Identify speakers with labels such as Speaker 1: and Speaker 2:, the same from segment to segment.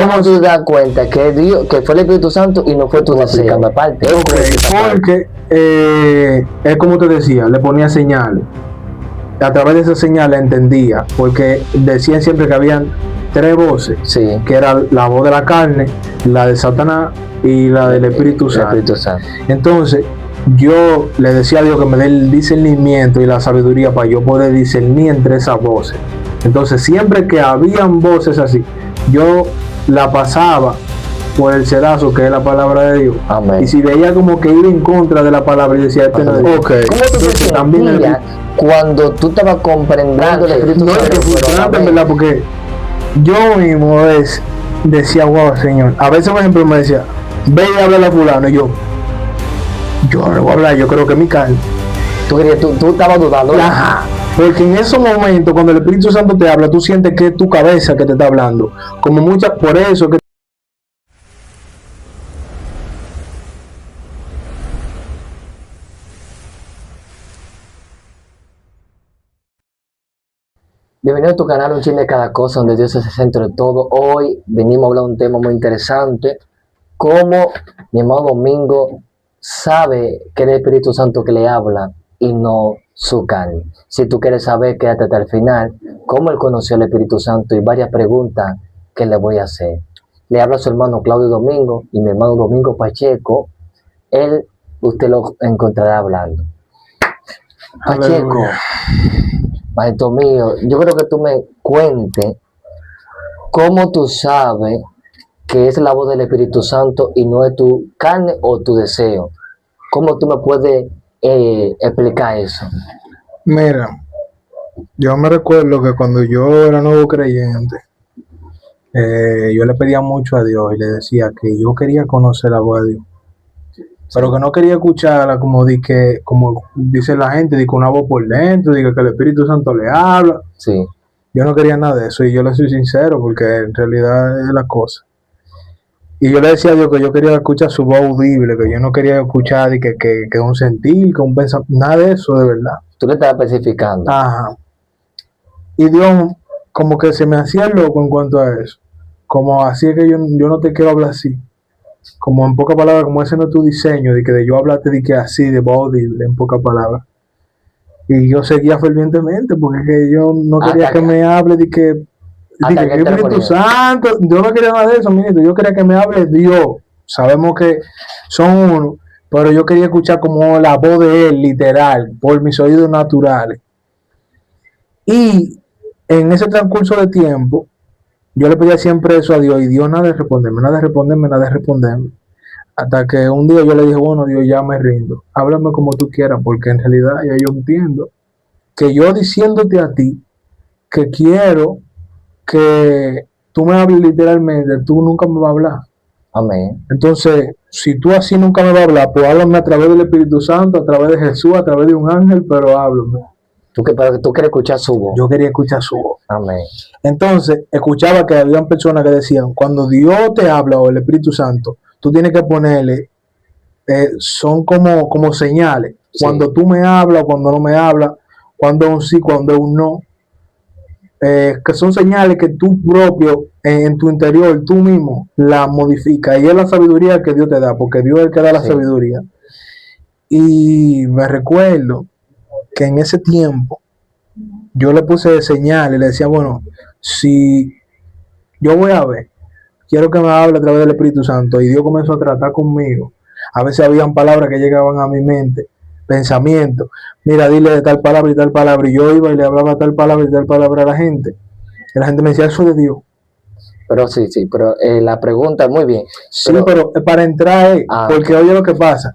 Speaker 1: ¿Cómo tú te das cuenta que Dios, que fue el Espíritu Santo y no fue tu deseo? Aparte,
Speaker 2: porque es como te decía, le ponía señales. A través de esas señales entendía, porque decían siempre que habían tres voces,
Speaker 1: sí,
Speaker 2: que era la voz de la carne, la de Satanás y la del Espíritu Santo. Entonces, yo le decía a Dios que me dé el discernimiento y la sabiduría para yo poder discernir entre esas voces. Entonces, siempre que habían voces así, yo la pasaba por el sedazo que es la palabra de Dios.
Speaker 1: Amén.
Speaker 2: Y si veía como que iba en contra de la palabra y decía, este no es Dios.
Speaker 1: Okay. ¿Cómo tú te sentías cuando tú estabas comprendiendo el Espíritu Santo?
Speaker 2: No es que frustrante, ¿verdad? Porque yo mismo decía, wow, Señor. A veces, por ejemplo, me decía, ve y habla a fulano. Y yo no voy a hablar, yo creo que mi carne.
Speaker 1: Tú estabas dudando.
Speaker 2: Ajá. Porque en esos momentos, cuando el Espíritu Santo te habla, tú sientes que es tu cabeza que te está hablando. Como muchas, por eso que...
Speaker 1: Bienvenido a tu canal Un Chin de Cada Cosa, donde Dios es el centro de todo. Hoy venimos a hablar de un tema muy interesante. Cómo mi hermano Domingo sabe que es el Espíritu Santo que le habla y no su carne. Si tú quieres saber, quédate hasta el final. Cómo él conoció al Espíritu Santo y varias preguntas que le voy a hacer. Le habla a su hermano Claudio Domingo y mi hermano Domingo Pacheco. Usted lo encontrará hablando. Pacheco, maestro mío, yo creo que tú me cuentes cómo tú sabes que es la voz del Espíritu Santo y no es tu carne o tu deseo. ¿Cómo tú me puedes explicar eso?
Speaker 2: Mira, yo me recuerdo que cuando yo era nuevo creyente, yo le pedía mucho a Dios y le decía que yo quería conocer la voz de Dios, pero que no quería escucharla como dice la gente, de que una voz por dentro, de que el Espíritu Santo le habla.
Speaker 1: Sí.
Speaker 2: Yo no quería nada de eso y yo le soy sincero porque en realidad es la cosa. Y yo le decía a Dios que yo quería escuchar su voz audible, que yo no quería escuchar de que un sentir, que un pensamiento, nada de eso de verdad.
Speaker 1: Tú le estás especificando.
Speaker 2: Ajá. Y Dios como que se me hacía loco en cuanto a eso. Como así es que yo no te quiero hablar así. Como en pocas palabras, como ese no es tu diseño, de que de yo hablarte de que así, de voz audible, en pocas palabras. Y yo seguía fervientemente, porque es que yo no quería que me hable de que Espíritu Santo, yo no quería nada de eso, ministro. Yo quería que me hable Dios. Sabemos que son uno, pero yo quería escuchar como la voz de Él, literal, por mis oídos naturales. Y en ese transcurso de tiempo, yo le pedía siempre eso a Dios, y Dios nada de responderme. Hasta que un día yo le dije, bueno, Dios, ya me rindo. Háblame como tú quieras, porque en realidad ya yo entiendo que yo diciéndote a ti que quiero que tú me hables literalmente, tú nunca me vas a hablar.
Speaker 1: Amén.
Speaker 2: Entonces, si tú así nunca me vas a hablar, pues háblame a través del Espíritu Santo, a través de Jesús, a través de un ángel, pero háblame.
Speaker 1: Pero tú quieres escuchar su voz.
Speaker 2: Yo quería escuchar su voz.
Speaker 1: Amén.
Speaker 2: Entonces, escuchaba que habían personas que decían, cuando Dios te habla o el Espíritu Santo, tú tienes que ponerle, son como señales. Sí. Cuando tú me hablas o cuando no me hablas, cuando es un sí, cuando es un no. Que son señales que tú propio, en tu interior, tú mismo la modificas. Y es la sabiduría que Dios te da, porque Dios es el que da la sabiduría. Y me recuerdo que en ese tiempo yo le puse señales y le decía, bueno, si yo voy a ver, quiero que me hable a través del Espíritu Santo. Y Dios comenzó a tratar conmigo. A veces habían palabras que llegaban a mi mente, pensamientos. Mira, dile de tal palabra y tal palabra. Y yo iba y le hablaba tal palabra y tal palabra a la gente. Y la gente me decía, eso de Dios.
Speaker 1: Pero sí, pero la pregunta, muy bien.
Speaker 2: Sí, pero para entrar, porque oye lo que pasa.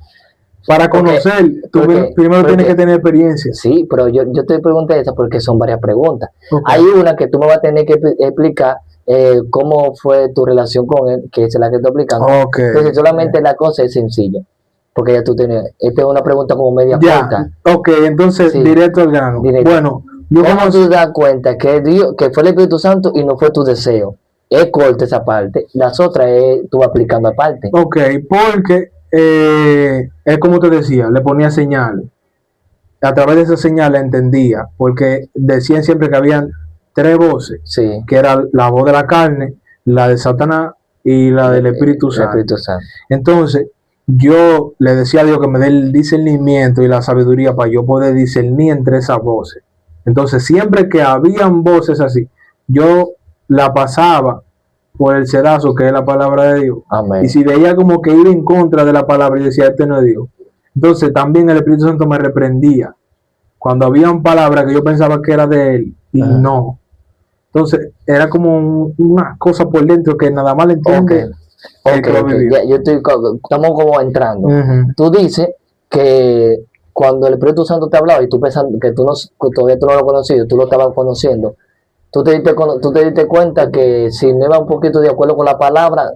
Speaker 2: Para conocer, tú primero tienes que tener experiencia.
Speaker 1: Sí, pero yo te pregunté esa porque son varias preguntas. Okay. Hay una que tú me vas a tener que explicar cómo fue tu relación con él, que es la que estoy explicando.
Speaker 2: Okay.
Speaker 1: Entonces solamente la cosa es sencilla. Porque ya tú tienes, esta es una pregunta como media corta.
Speaker 2: Ok, entonces directo al grano. Bueno,
Speaker 1: ¿cómo tú te das cuenta que Dios, que fue el Espíritu Santo y no fue tu deseo? Es corta esa parte. Las otras tú vas aplicando aparte.
Speaker 2: Ok, porque es como te decía, le ponía señales. A través de esas señales entendía, porque decían siempre que habían tres voces,
Speaker 1: sí,
Speaker 2: que era la voz de la carne, la de Satanás y la del Espíritu
Speaker 1: El
Speaker 2: Santo.
Speaker 1: Espíritu Santo.
Speaker 2: Entonces, yo le decía a Dios que me dé el discernimiento y la sabiduría para yo poder discernir entre esas voces. Entonces, siempre que habían voces así, yo la pasaba por el sedazo, que es la palabra de Dios.
Speaker 1: Amén.
Speaker 2: Y si veía como que ir en contra de la palabra y decía, este no es Dios. Entonces, también el Espíritu Santo me reprendía cuando habían palabras que yo pensaba que era de él y no. Entonces, era como una cosa por dentro que nada más le entiende.
Speaker 1: Okay. Ya, estamos como entrando. Tú dices que cuando el Espíritu Santo te hablaba y tú pensando que todavía tú no lo conocías, tú lo estabas conociendo, tú te diste cuenta que si no iba un poquito de acuerdo con la palabra,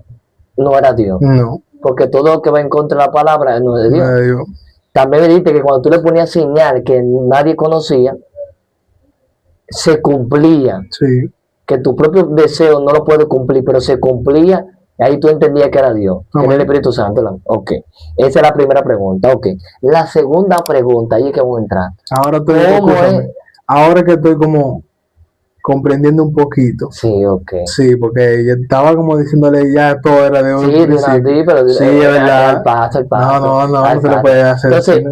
Speaker 1: no era Dios.
Speaker 2: No.
Speaker 1: Porque todo lo que va en contra de la palabra no es Dios. También me dijiste que cuando tú le ponías señal que nadie conocía, se cumplía.
Speaker 2: Sí.
Speaker 1: Que tu propio deseo no lo puede cumplir, pero se cumplía. Y ahí tú entendías que era Dios, que era el Espíritu Santo. Ok, esa es la primera pregunta. Ok, la segunda pregunta, ahí es que vamos a entrar.
Speaker 2: Ahora que estoy como comprendiendo un poquito.
Speaker 1: Sí, ok.
Speaker 2: Sí, porque yo estaba como diciéndole ya todo era de un
Speaker 1: principio. Pero
Speaker 2: sí, es verdad.
Speaker 1: El paso.
Speaker 2: No se lo puede hacer.
Speaker 1: Entonces,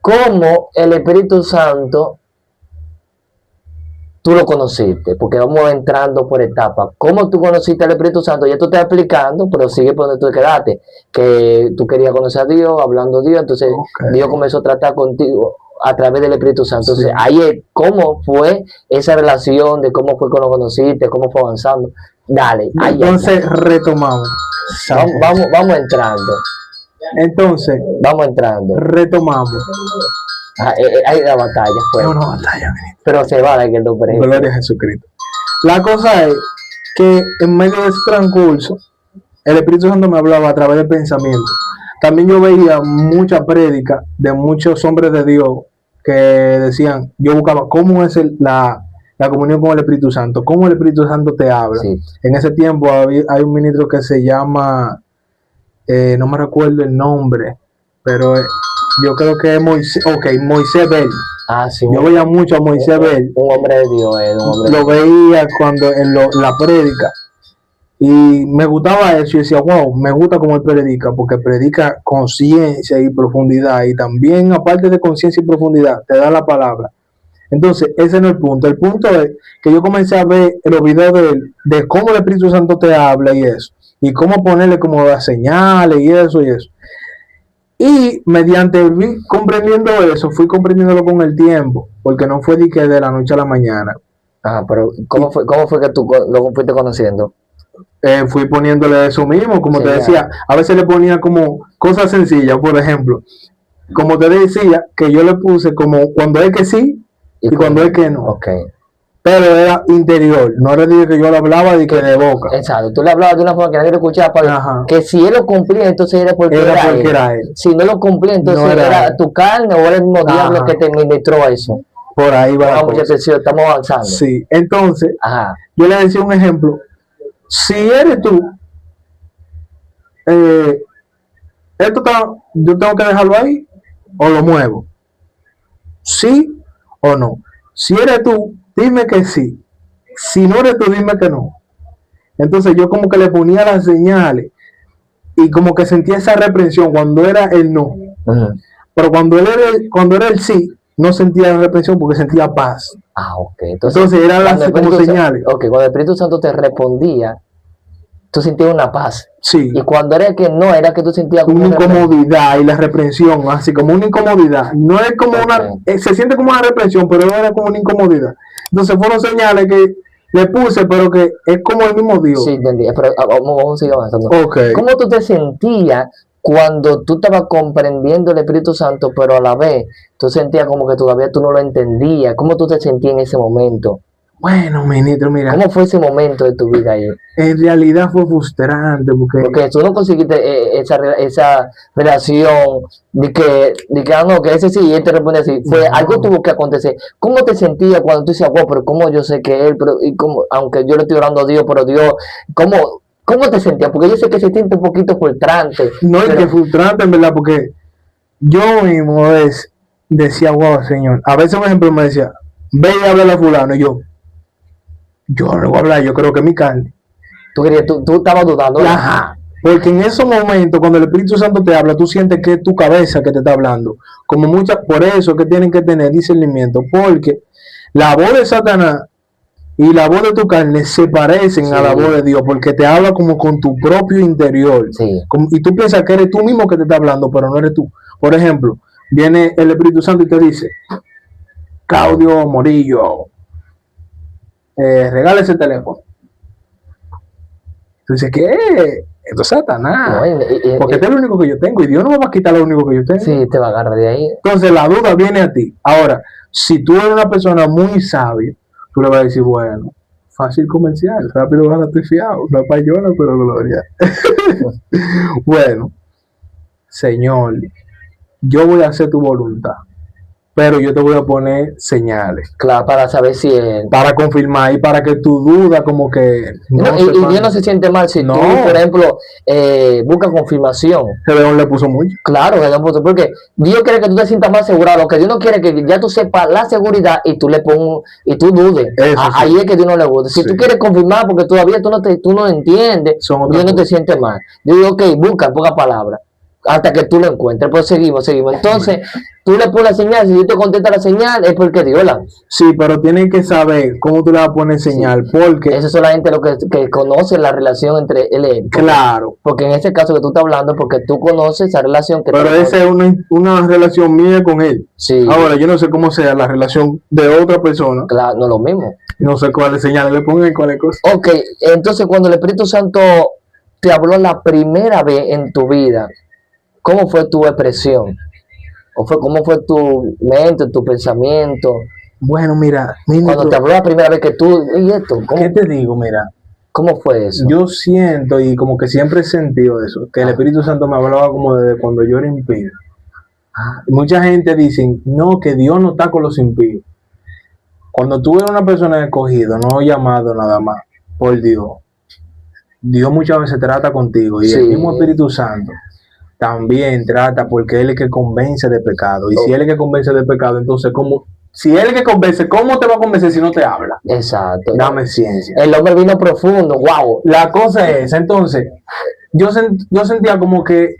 Speaker 1: ¿cómo el Espíritu Santo tú lo conociste? Porque vamos entrando por etapas. ¿Cómo tú conociste al Espíritu Santo? Ya tú estás explicando, pero sigue por donde tú quedaste. Que tú querías conocer a Dios, hablando a Dios, entonces Dios comenzó a tratar contigo a través del Espíritu Santo. Entonces, ahí es cómo fue esa relación, de cómo fue que lo conociste, cómo fue avanzando. Dale.
Speaker 2: Entonces, retomamos.
Speaker 1: Vamos entrando.
Speaker 2: Entonces,
Speaker 1: vamos entrando.
Speaker 2: Retomamos.
Speaker 1: Hay una batalla.
Speaker 2: Pues. Es una batalla,
Speaker 1: pero se va de que el nombre.
Speaker 2: Gloria a Jesucristo. La cosa es que en medio de ese transcurso, el Espíritu Santo me hablaba a través del pensamiento. También yo veía mucha prédica de muchos hombres de Dios que decían, yo buscaba cómo es la comunión con el Espíritu Santo, cómo el Espíritu Santo te habla. Sí. En ese tiempo hay un ministro que se llama, no me recuerdo el nombre, pero yo creo que es Moisés Bell.
Speaker 1: Sí,
Speaker 2: yo veía mucho a Moisés Bell.
Speaker 1: Un hombre de Dios.
Speaker 2: Lo veía cuando en la prédica. Y me gustaba eso. Y decía, wow, me gusta cómo él predica, porque predica conciencia y profundidad. Y también, aparte de conciencia y profundidad, te da la palabra. Entonces, ese no es el punto. El punto es que yo comencé a ver los videos de él, de cómo el Espíritu Santo te habla y eso. Y cómo ponerle como las señales y eso. Y mediante comprendiendo eso, fui comprendiéndolo con el tiempo, porque no fue de la noche a la mañana.
Speaker 1: Pero ¿cómo fue que tú lo fuiste conociendo?
Speaker 2: Fui poniéndole eso mismo, como te decía, a veces le ponía como cosas sencillas, por ejemplo, como te decía, que yo le puse como cuando es que sí y cuando es que no.
Speaker 1: Okay.
Speaker 2: Pero era interior, no era que yo le hablaba de boca.
Speaker 1: Exacto, tú le hablabas de una forma que nadie lo escuchaba, para que si él lo cumplía, entonces era porque era él. Si no lo cumplía, entonces no era tu carne o era el mismo diablo que te ministró eso.
Speaker 2: Por ahí va.
Speaker 1: Mucha atención, estamos avanzando.
Speaker 2: Sí, entonces, yo le decía un ejemplo. Si eres tú, yo tengo que dejarlo ahí o lo muevo. ¿Sí o no? Si eres tú, dime que sí. Si no eres tú, dime que no. Entonces yo como que le ponía las señales y como que sentía esa reprensión cuando era el no. Pero cuando era el sí, no sentía reprensión porque sentía paz.
Speaker 1: Ok.
Speaker 2: Entonces eran las como señales.
Speaker 1: Ok, cuando el Espíritu Santo te respondía, tú sentías una paz.
Speaker 2: Sí.
Speaker 1: Y cuando era que no, era que tú sentías
Speaker 2: como una incomodidad y la reprensión, así como una incomodidad. No es como se siente como una reprensión, pero no era como una incomodidad. Entonces fueron señales que le puse, pero que es como el mismo Dios.
Speaker 1: Sí, entendí. Pero vamos a seguir avanzando.
Speaker 2: Okay.
Speaker 1: ¿Cómo tú te sentías cuando tú estabas comprendiendo el Espíritu Santo, pero a la vez tú sentías como que todavía tú no lo entendías? ¿Cómo tú te sentías en ese momento?
Speaker 2: Bueno, ministro, mira.
Speaker 1: ¿Cómo fue ese momento de tu vida ahí?
Speaker 2: En realidad fue frustrante porque
Speaker 1: tú no conseguiste esa relación de que no, que ese sí y él te responde así. Algo tuvo que acontecer. ¿Cómo te sentías cuando tú decías, pero cómo yo sé que él, pero y cómo, aunque yo le estoy orando a Dios, pero Dios, ¿cómo te sentías? Porque yo sé que se siente un poquito frustrante.
Speaker 2: No, es que frustrante en verdad, porque yo mismo decía, wow, Señor. A veces, por ejemplo, me decía, ve y habla a fulano, y yo no le voy a hablar, yo creo que es mi carne.
Speaker 1: Tú estabas dudando.
Speaker 2: Ajá. Porque en esos momentos, cuando el Espíritu Santo te habla, tú sientes que es tu cabeza que te está hablando. Como muchas, por eso que tienen que tener discernimiento, porque la voz de Satanás y la voz de tu carne se parecen
Speaker 1: Sí.
Speaker 2: a la voz de Dios, porque te habla como con tu propio interior.
Speaker 1: Sí.
Speaker 2: Y tú piensas que eres tú mismo que te está hablando, pero no eres tú. Por ejemplo, viene el Espíritu Santo y te dice, Claudio Morillo, regala ese teléfono. Tú dices, ¿qué? Esto es Satanás.
Speaker 1: No,
Speaker 2: Porque este es lo único que yo tengo y Dios no me va a quitar lo único que yo tengo.
Speaker 1: sí, te va a agarrar de ahí.
Speaker 2: Entonces la duda viene a ti. Ahora, si tú eres una persona muy sabia, tú le vas a decir, bueno, fácil comercial, rápido vas a estar fiado, no payona, pero gloria. Bueno, Señor, yo voy a hacer tu voluntad, pero yo te voy a poner señales
Speaker 1: Claro, para saber si es.
Speaker 2: para confirmar y para que tu duda como que
Speaker 1: No, y Dios no se siente mal si
Speaker 2: No.
Speaker 1: tú, por ejemplo, buscas confirmación.
Speaker 2: El león le puso mucho.
Speaker 1: Claro, porque Dios quiere que tú te sientas más asegurado. Lo que Dios no quiere que ya tú sepas la seguridad y tú le pongas y tú dudes.
Speaker 2: Eso sí.
Speaker 1: Ahí es que Dios no le gusta. Si
Speaker 2: Sí.
Speaker 1: tú quieres confirmar porque todavía tú no entiendes,
Speaker 2: Son otra
Speaker 1: Dios no te
Speaker 2: cosa.
Speaker 1: siente mal. Yo digo, ok, busca en pocas palabras hasta que tú lo encuentres. Pues seguimos. Entonces, tú le pones la señal. Si Dios te contesta la señal, es porque Dios la.
Speaker 2: Sí, pero tienes que saber cómo tú le vas a poner señal, porque,
Speaker 1: Eso es solamente lo que conoce la relación entre él y él.
Speaker 2: claro,
Speaker 1: Porque en ese caso que tú estás hablando, porque tú conoces esa relación que
Speaker 2: pero
Speaker 1: tú
Speaker 2: esa es una relación mía con él.
Speaker 1: Sí,
Speaker 2: Ahora, yo no sé cómo sea la relación de otra persona,
Speaker 1: claro, no es lo mismo.
Speaker 2: no sé cuáles señales le pongan y cuáles cosas.
Speaker 1: Ok, entonces cuando el Espíritu Santo te habló la primera vez en tu vida, ¿cómo fue tu expresión? ¿Cómo fue tu mente, tu pensamiento?
Speaker 2: Bueno, mira,
Speaker 1: Cuando te habló la primera vez que tú, ¿y esto?
Speaker 2: ¿qué te digo? Mira,
Speaker 1: ¿Cómo fue eso?
Speaker 2: yo siento y como que siempre he sentido eso, que el Espíritu Santo me hablaba como desde cuando yo era impío. Mucha gente dice, no, que Dios no está con los impíos. Cuando tú eres una persona escogida, no llamado nada más por Dios, Dios muchas veces trata contigo y
Speaker 1: Sí.
Speaker 2: el mismo Espíritu Santo también trata porque Él es el que convence de pecado. Y si Él es el que convence de pecado, entonces, si Él es el que convence, ¿cómo te va a convencer si no te habla?
Speaker 1: Exacto.
Speaker 2: Dame ciencia.
Speaker 1: El hombre vino profundo, wow.
Speaker 2: La cosa es, entonces, yo sentía como que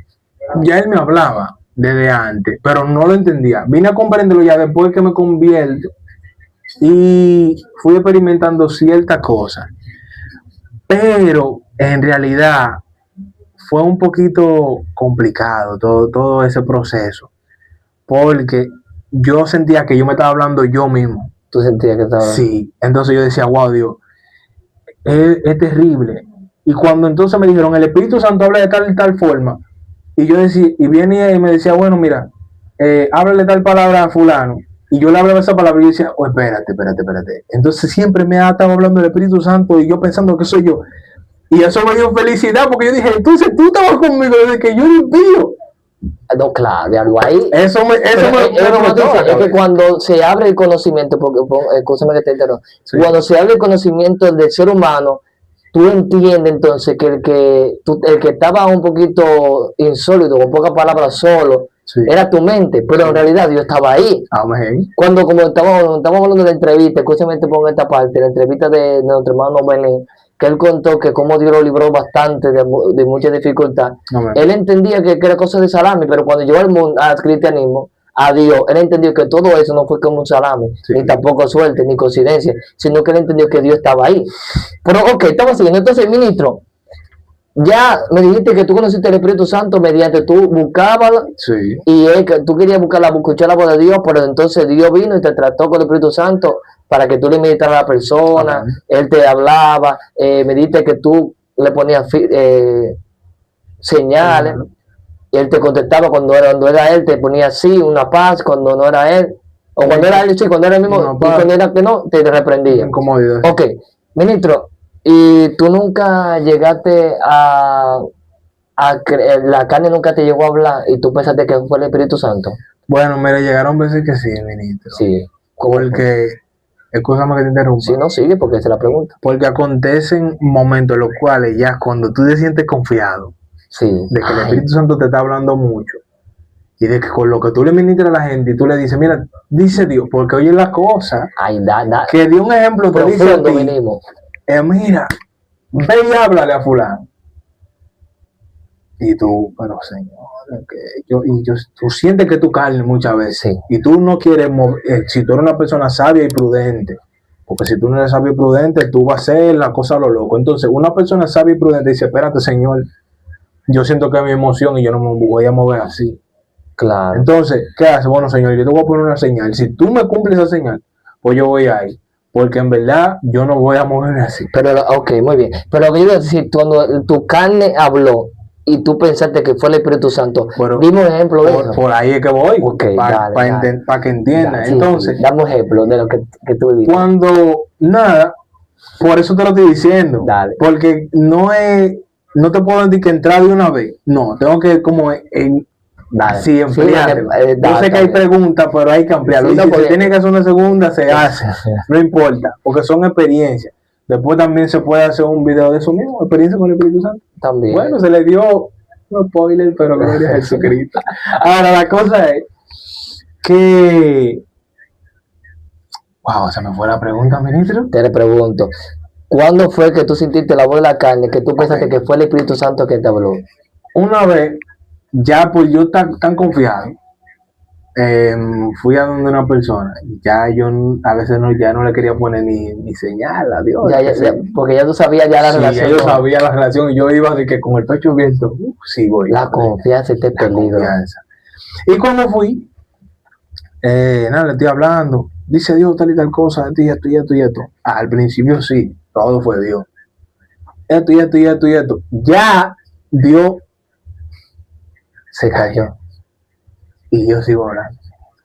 Speaker 2: ya Él me hablaba desde antes, pero no lo entendía. Vine a comprenderlo ya después que me convierto y fui experimentando ciertas cosas. Pero en realidad fue un poquito complicado todo ese proceso, porque yo sentía que yo me estaba hablando yo mismo.
Speaker 1: Tú sentías que estaba.
Speaker 2: Sí, entonces yo decía, wow, Dios, es terrible. Y cuando entonces me dijeron, el Espíritu Santo habla de tal y tal forma, y yo decía, y venía y me decía, bueno, mira, háblale tal palabra a fulano, y yo le hablaba esa palabra y yo decía, oh, espérate. Entonces siempre me ha estado hablando el Espíritu Santo y yo pensando que soy yo. Y eso me dio felicidad porque yo dije, entonces tú estabas conmigo desde que yo era impío.
Speaker 1: No, claro, de algo ahí.
Speaker 2: Eso me
Speaker 1: Es que cuando se abre el conocimiento, porque escúchame que te interrumpa,
Speaker 2: Sí.
Speaker 1: cuando se abre el conocimiento del ser humano, tú entiendes entonces que el que estaba un poquito insólito, con pocas palabras solo,
Speaker 2: Sí.
Speaker 1: era tu mente, pero en realidad Dios estaba ahí.
Speaker 2: Amén.
Speaker 1: Cuando, como estamos hablando de la entrevista, escúchame, te pongo esta parte, la entrevista de nuestro hermano Belén, que él contó que cómo Dios lo libró bastante de mucha dificultad.
Speaker 2: Amén.
Speaker 1: Él entendía que era cosa de salami, pero cuando llegó al cristianismo, a Dios, él entendió que todo eso no fue como un salami,
Speaker 2: Sí.
Speaker 1: ni tampoco suerte, ni coincidencia, sino que él entendió que Dios estaba ahí. Pero ok, estamos siguiendo. Entonces, ministro, ya me dijiste que tú conociste el Espíritu Santo mediante tú buscabas
Speaker 2: Sí.
Speaker 1: y que tú querías escuchar la voz de Dios, pero entonces Dios vino y te trató con el Espíritu Santo para que tú le meditaras a la persona.
Speaker 2: Ajá.
Speaker 1: Él te hablaba, me dijiste que tú le ponías señales,
Speaker 2: Ajá.
Speaker 1: y él te contestaba cuando era él, te ponía sí, una paz, cuando no era él, o cuando era él, sí, cuando era el mismo,
Speaker 2: Una
Speaker 1: y
Speaker 2: paz.
Speaker 1: cuando era que no, te reprendía.
Speaker 2: Incomodidad.
Speaker 1: Ok, ministro, ¿y tú nunca llegaste la carne nunca te llegó a hablar y tú pensaste que fue el Espíritu Santo?
Speaker 2: Bueno, mira, llegaron veces que sí, ministro.
Speaker 1: Sí. ¿Cómo fue?
Speaker 2: Porque, escúchame que te interrumpa.
Speaker 1: Si no sigue, porque esa es la pregunta.
Speaker 2: Porque acontecen momentos en los cuales ya cuando tú te sientes confiado
Speaker 1: Sí.
Speaker 2: de que el
Speaker 1: Ay,
Speaker 2: Espíritu Santo te está hablando mucho y de que con lo que tú le ministras a la gente y tú le dices, mira, dice Dios, porque oye la cosa,
Speaker 1: ay, da,
Speaker 2: que dio un ejemplo, te dice a
Speaker 1: profundo
Speaker 2: ti,
Speaker 1: venimos.
Speaker 2: mira, ve y háblale a fulano. Y tú, pero Señor, tú sientes que tú carne muchas veces.
Speaker 1: Sí.
Speaker 2: Y tú no quieres, si tú eres una persona sabia y prudente, porque si tú no eres sabio y prudente, tú vas a hacer la cosa a lo loco. Entonces, una persona sabia y prudente dice, espérate, Señor, yo siento que es mi emoción y yo no me voy a mover así.
Speaker 1: Claro.
Speaker 2: Entonces, ¿qué hace? Bueno, Señor, yo te voy a poner una señal. Si tú me cumples esa señal, pues yo voy a ir. Porque en verdad yo no voy a moverme así.
Speaker 1: Pero, ok, muy bien. Pero lo que yo iba a decir, cuando tu carne habló y tú pensaste que fue el Espíritu Santo,
Speaker 2: Pero,
Speaker 1: dime un ejemplo de eso.
Speaker 2: Por ahí es que voy.
Speaker 1: Okay,
Speaker 2: Para que entiendas.
Speaker 1: Sí,
Speaker 2: entonces,
Speaker 1: sí. Dame un ejemplo de lo que tú viviste.
Speaker 2: Cuando nada, por eso te lo estoy diciendo.
Speaker 1: Dale.
Speaker 2: Porque no te puedo decir que entrar de una vez. No, tengo que como así emplearlo. Yo sé que hay preguntas, pero hay que ampliarlo. Sí, si se tiene que hacer una segunda, se hace. No importa, porque son experiencias. Después también se puede hacer un video de eso mismo, experiencia con el Espíritu Santo.
Speaker 1: También.
Speaker 2: Bueno, se le dio un spoiler, pero gloria a Jesucristo. Ahora, la cosa es que... Wow, se me fue la pregunta, ministro.
Speaker 1: Te le pregunto, ¿cuándo fue que tú sentiste la voz de la carne, que tú pensaste que fue el Espíritu Santo que te habló?
Speaker 2: Una vez, ya pues yo tan confiado, fui a donde una persona, ya yo a veces ya no le quería poner ni señal a Dios.
Speaker 1: Porque ya tú sabías ya la relación.
Speaker 2: Ya yo sabía la relación y yo iba de que con el pecho abierto, sí voy.
Speaker 1: La confianza te perdido.
Speaker 2: Y cuando fui, nada, le estoy hablando, dice Dios tal y tal cosa, esto y esto y esto. Al principio sí, todo fue Dios. Esto y esto y esto y esto. Ya Dios se cayó. Y yo sigo orando.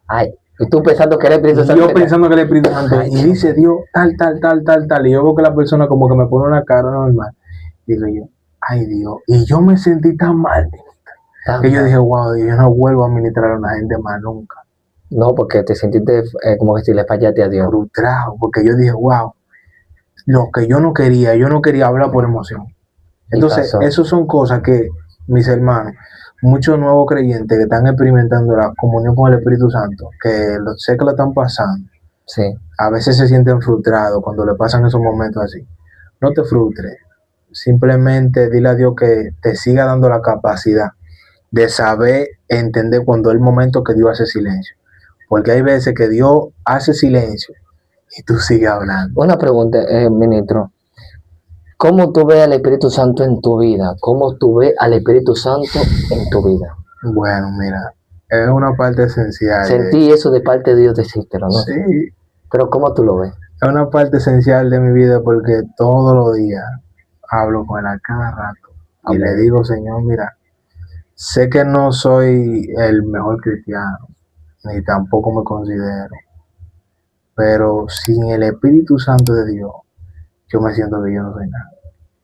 Speaker 1: Ay, y tú pensando que era el Espíritu Santo.
Speaker 2: Yo pensando que era el Espíritu Santo. Y dice Dios tal. Y yo veo que la persona como que me pone una cara normal. Y digo yo, ay Dios. Y yo me sentí tan mal. Que yo dije, wow, yo no vuelvo a ministrar a una gente más nunca.
Speaker 1: No, porque te sentiste como que si le fallaste a Dios.
Speaker 2: Frustrado, porque yo dije, wow, lo que yo no quería hablar por emoción. Entonces, esas son cosas que, mis hermanos, muchos nuevos creyentes que están experimentando la comunión con el Espíritu Santo, que sé que lo están pasando,
Speaker 1: sí.
Speaker 2: A veces se sienten frustrados cuando le pasan esos momentos así. No te frustres, simplemente dile a Dios que te siga dando la capacidad de saber entender cuando es el momento que Dios hace silencio. Porque hay veces que Dios hace silencio y tú sigues hablando.
Speaker 1: Una pregunta, ministro. ¿Cómo tú ves al Espíritu Santo en tu vida? ¿Cómo tú ves al Espíritu Santo en tu vida?
Speaker 2: Bueno, mira, es una parte esencial.
Speaker 1: Sentí eso de parte de Dios, decírtelo, ¿no?
Speaker 2: Sí.
Speaker 1: Pero ¿cómo tú lo ves?
Speaker 2: Es una parte esencial de mi vida porque todos los días hablo con él a cada rato. Y le digo, Señor, mira, sé que no soy el mejor cristiano, ni tampoco me considero, pero sin el Espíritu Santo de Dios, yo me siento que yo no soy nada.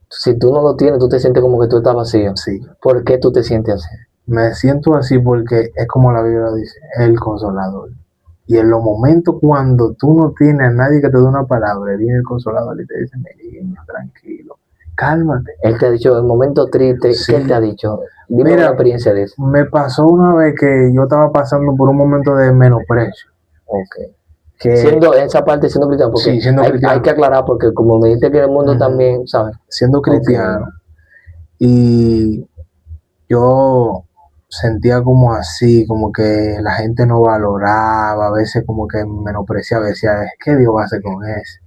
Speaker 1: Si tú no lo tienes, tú te sientes como que tú estás vacío.
Speaker 2: Sí.
Speaker 1: ¿Por qué tú te sientes así?
Speaker 2: Me siento así porque es como la Biblia dice, el Consolador. Y en los momentos cuando tú no tienes a nadie que te dé una palabra, viene el Consolador y te dice, mi niño, tranquilo, cálmate.
Speaker 1: Él te ha dicho, en momentos tristes, sí. ¿Qué él te ha dicho? Dime una experiencia de eso.
Speaker 2: Me pasó una vez que yo estaba pasando por un momento de menosprecio.
Speaker 1: Ok. Siendo esa parte, siendo cristiano, porque
Speaker 2: sí, siendo cristiano.
Speaker 1: Hay que aclarar, porque como me dijiste que en el mundo también, ¿sabes?
Speaker 2: Siendo cristiano. Y yo sentía como así, como que la gente no valoraba, a veces como que menospreciaba, decía, ¿qué Dios va a hacer con ese?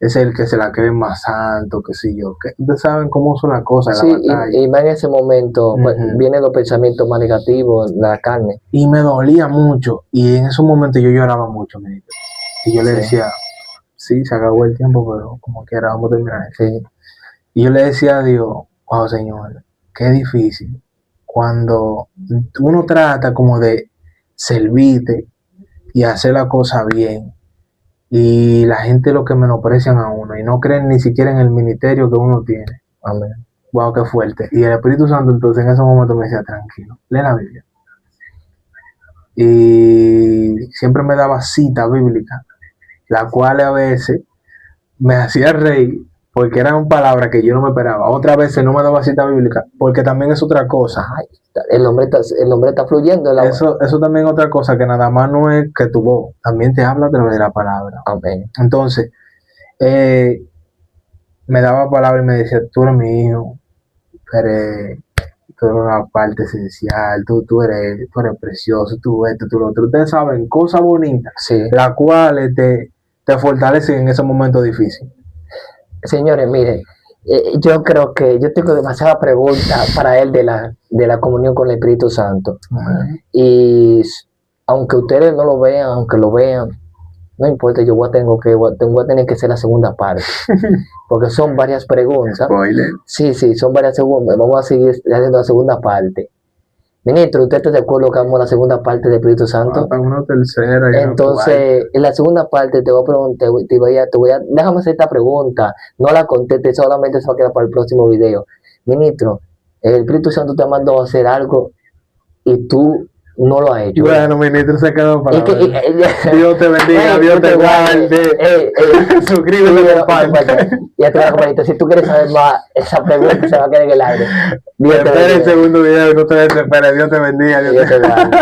Speaker 2: Es el que se la cree más santo, qué sé yo. Ustedes saben cómo son las cosas.
Speaker 1: Sí, y más en ese momento pues, vienen los pensamientos más negativos, la carne.
Speaker 2: Y me dolía mucho, y en esos momentos yo lloraba mucho, me dijo. Y yo le decía, sí, se acabó el tiempo, pero como quiera, vamos a terminar.
Speaker 1: Sí.
Speaker 2: Y yo le decía a Dios, wow, Señor, qué difícil. Cuando uno trata como de servirte y hacer la cosa bien, y la gente lo que menosprecian a uno y no creen ni siquiera en el ministerio que uno tiene.
Speaker 1: Amén.
Speaker 2: Wow, qué fuerte. Y el Espíritu Santo entonces en ese momento me decía, tranquilo, lee la Biblia. Y siempre me daba cita bíblica, la cual a veces me hacía reír porque eran palabras que yo no me esperaba. Otras veces no me daba cita bíblica porque también es otra cosa.
Speaker 1: Ay, el hombre está fluyendo.
Speaker 2: Eso también es otra cosa, que nada más no es que tu voz, también te habla a través de la palabra.
Speaker 1: Amén.
Speaker 2: Entonces, me daba palabra y me decía, tú eres mi hijo, tú eres una parte esencial, tú eres precioso, tú esto, tú lo otro. Ustedes saben, cosas bonitas,
Speaker 1: Sí.
Speaker 2: las cuales te fortalecen en ese momento difícil.
Speaker 1: Señores, mire, yo creo que yo tengo demasiadas preguntas para él de la comunión con el Espíritu Santo. Y aunque ustedes no lo vean, aunque lo vean, no importa, yo voy a tener que hacer la segunda parte. Porque son varias preguntas.
Speaker 2: Spoiler.
Speaker 1: Sí, son varias segundas. Vamos a seguir haciendo la segunda parte. Ministro, ¿usted está de acuerdo que hagamos la segunda parte del Espíritu Santo?
Speaker 2: Hasta una tercera.
Speaker 1: Entonces, en la segunda parte te voy a preguntar, déjame hacer esta pregunta, no la conteste, solamente se va a quedar para el próximo video. Ministro, el Espíritu Santo te mandó a hacer algo y tú no lo has hecho.
Speaker 2: Bueno, ministro, se quedó para Dios te bendiga, Dios te guarde. Suscríbete, compadre.
Speaker 1: Ya te voy a comentar, si tú quieres saber más, esa pregunta se va a quedar en el aire.
Speaker 2: Espera el segundo video, no te desesperes, Dios te bendiga.
Speaker 1: Dios te guarde.